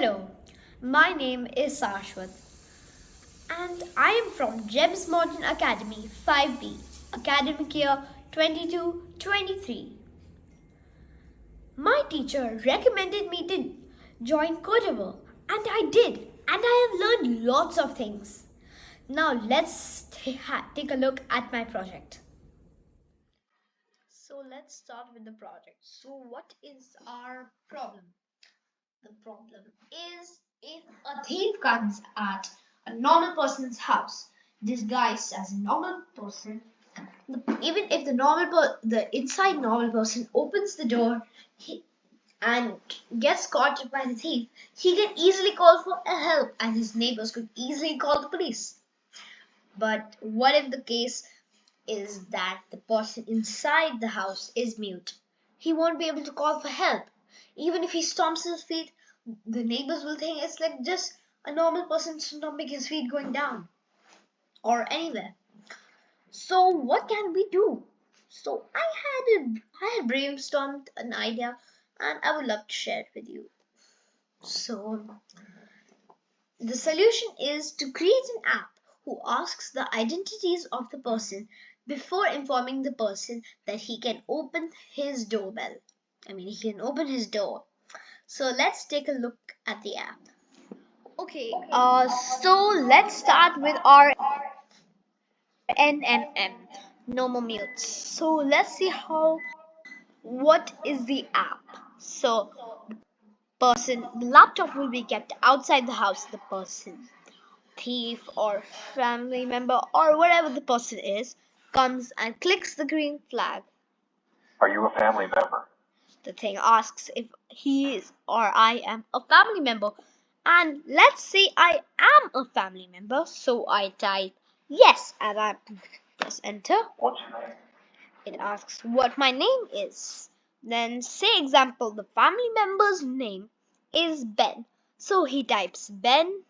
Hello, my name is Saashwat and I am from GEMS Modern Academy 5B, academic year 22-23. My teacher recommended me to join Codeavour and I did, and I have learned lots of things. Now let's take a look at my project. So let's start with the project. So what is our problem? The problem is if a thief comes at a normal person's house disguised as a normal person, even if the inside normal person opens the door and gets caught by the thief, he can easily call for help and his neighbors could easily call the police. But what if the case is that the person inside the house is mute? He won't be able to call for help. Even if he stomps his feet, the neighbors will think it's like just a normal person stomping his feet going down or anywhere. So what can we do? So I had brainstormed an idea and I would love to share it with you. So the solution is to create an app who asks the identities of the person before informing the person that he can open his doorbell. He can open his door. So let's take a look at the app. Okay, so let's start with our NMM, no more mutes. So let's see what is the app. So the laptop will be kept outside the house. The person, thief or family member or whatever the person is, comes and clicks the green flag. Are you a family member? The thing asks if he is or I am a family member. And let's say I am a family member, so I type yes and I press enter. What's your name? It asks what my name is. Then say example, the family member's name is Ben. So he types Ben.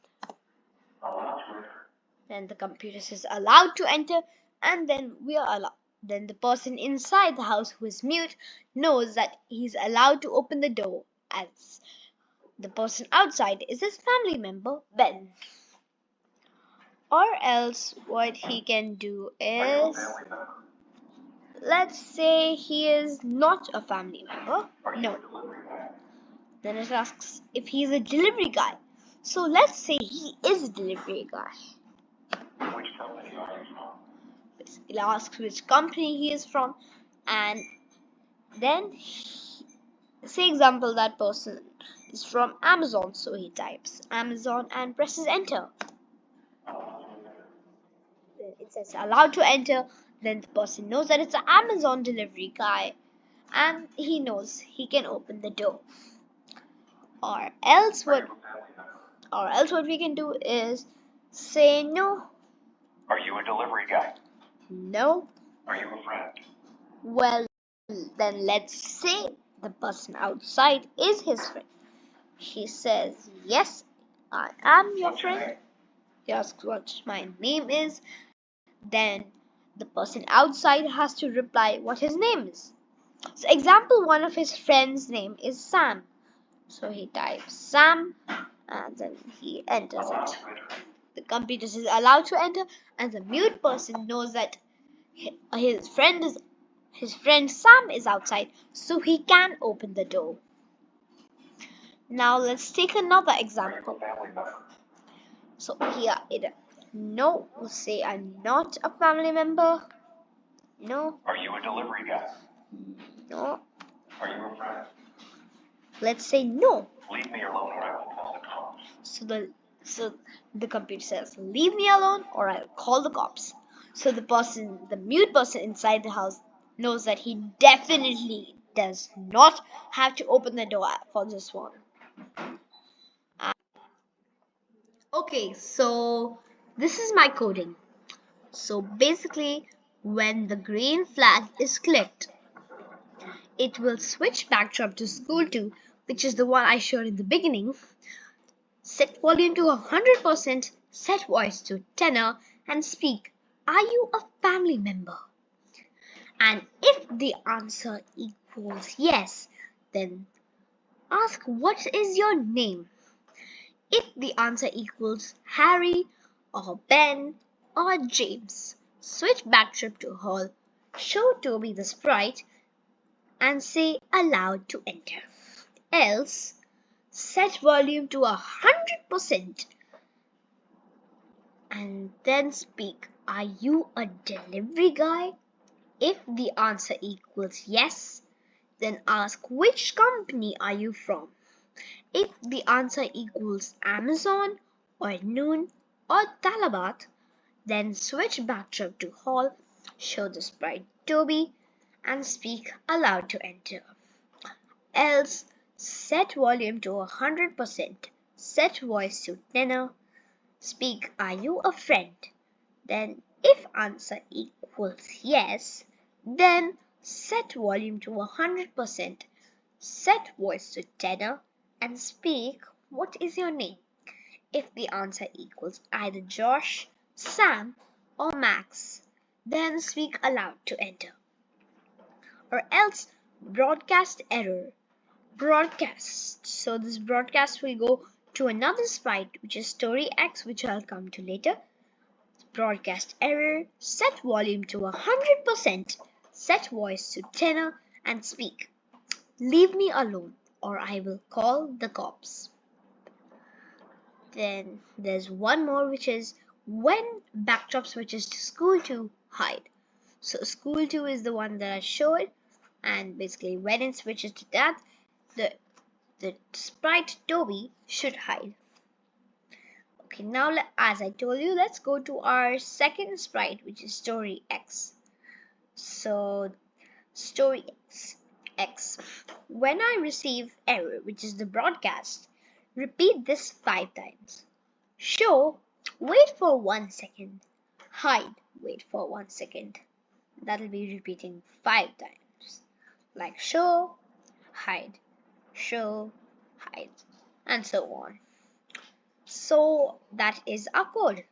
Then the computer says allowed to enter and then we are allowed. Then the person inside the house who is mute knows that he's allowed to open the door as the person outside is his family member Ben. Or else what he can do is, let's say he is not a family member. No. Then it asks if he's a delivery guy. So let's say he is a delivery guy. Which company are you from? It asks which company he is from, and then say example that person is from Amazon, so he types Amazon and presses enter. Then it says allowed to enter. Then the person knows that it's an Amazon delivery guy and he knows he can open the door. Or else what we can do is say no. Are you a delivery guy? No. Are you a friend? Well, then let's say the person outside is his friend. He says, yes, I am your friend. He asks what my name is. Then the person outside has to reply what his name is. So example, one of his friends' name is Sam. So he types Sam and then he enters it. The computer says allowed to enter and the mute person knows that his friend Sam is outside, so he can open the door. Now let's take another example. So here no, we'll say I'm not a family member. No. Are you a delivery guy? No. Are you a friend? Let's say no. Leave me alone or I will call the cops. So the computer says leave me alone or I'll call the cops. So the mute person inside the house knows that he definitely does not have to open the door for this one. Okay, so this is my coding. So basically, when the green flag is clicked, it will switch backdrop to school 2, which is the one I showed in the beginning. Set volume to 100%, set voice to tenor, and speak, are you a family member? And if the answer equals yes, then ask what is your name? if the answer equals Harry or Ben or James. Switch backdrop to hall, show Toby the sprite, and say aloud to enter. Else, set volume to 100% and then speak, "Are you a delivery guy?" If the answer equals yes, then ask, "Which company are you from?" If the answer equals Amazon or Noon or Talabat, then switch backdrop to hall, show the sprite Toby, and speak aloud to enter. Else, set volume to 100%, set voice to tenor, speak, "Are you a friend?" Then, if answer equals yes, then set volume to 100%, set voice to tenor, and speak, "What is your name?" If the answer equals either Josh, Sam, or Max, then speak aloud to enter. Or else, broadcast error. Broadcast. So this broadcast will go to another sprite, which is story X, which I'll come to later. Broadcast error, set volume to 100%, set voice to tenor, and speak, "Leave me alone or I will call the cops." Then there's one more, which is when backdrop switches to school to hide. So school 2 is the one that I showed, and basically when it switches to that, the sprite Toby should hide. Okay, now as I told you, let's go to our second sprite, which is story X. So story X. When I receive error, which is the broadcast, repeat this 5 times. Show, wait for 1 second. Hide, wait for 1 second. That'll be repeating 5 times. Like show, hide, and so on. So that is our code.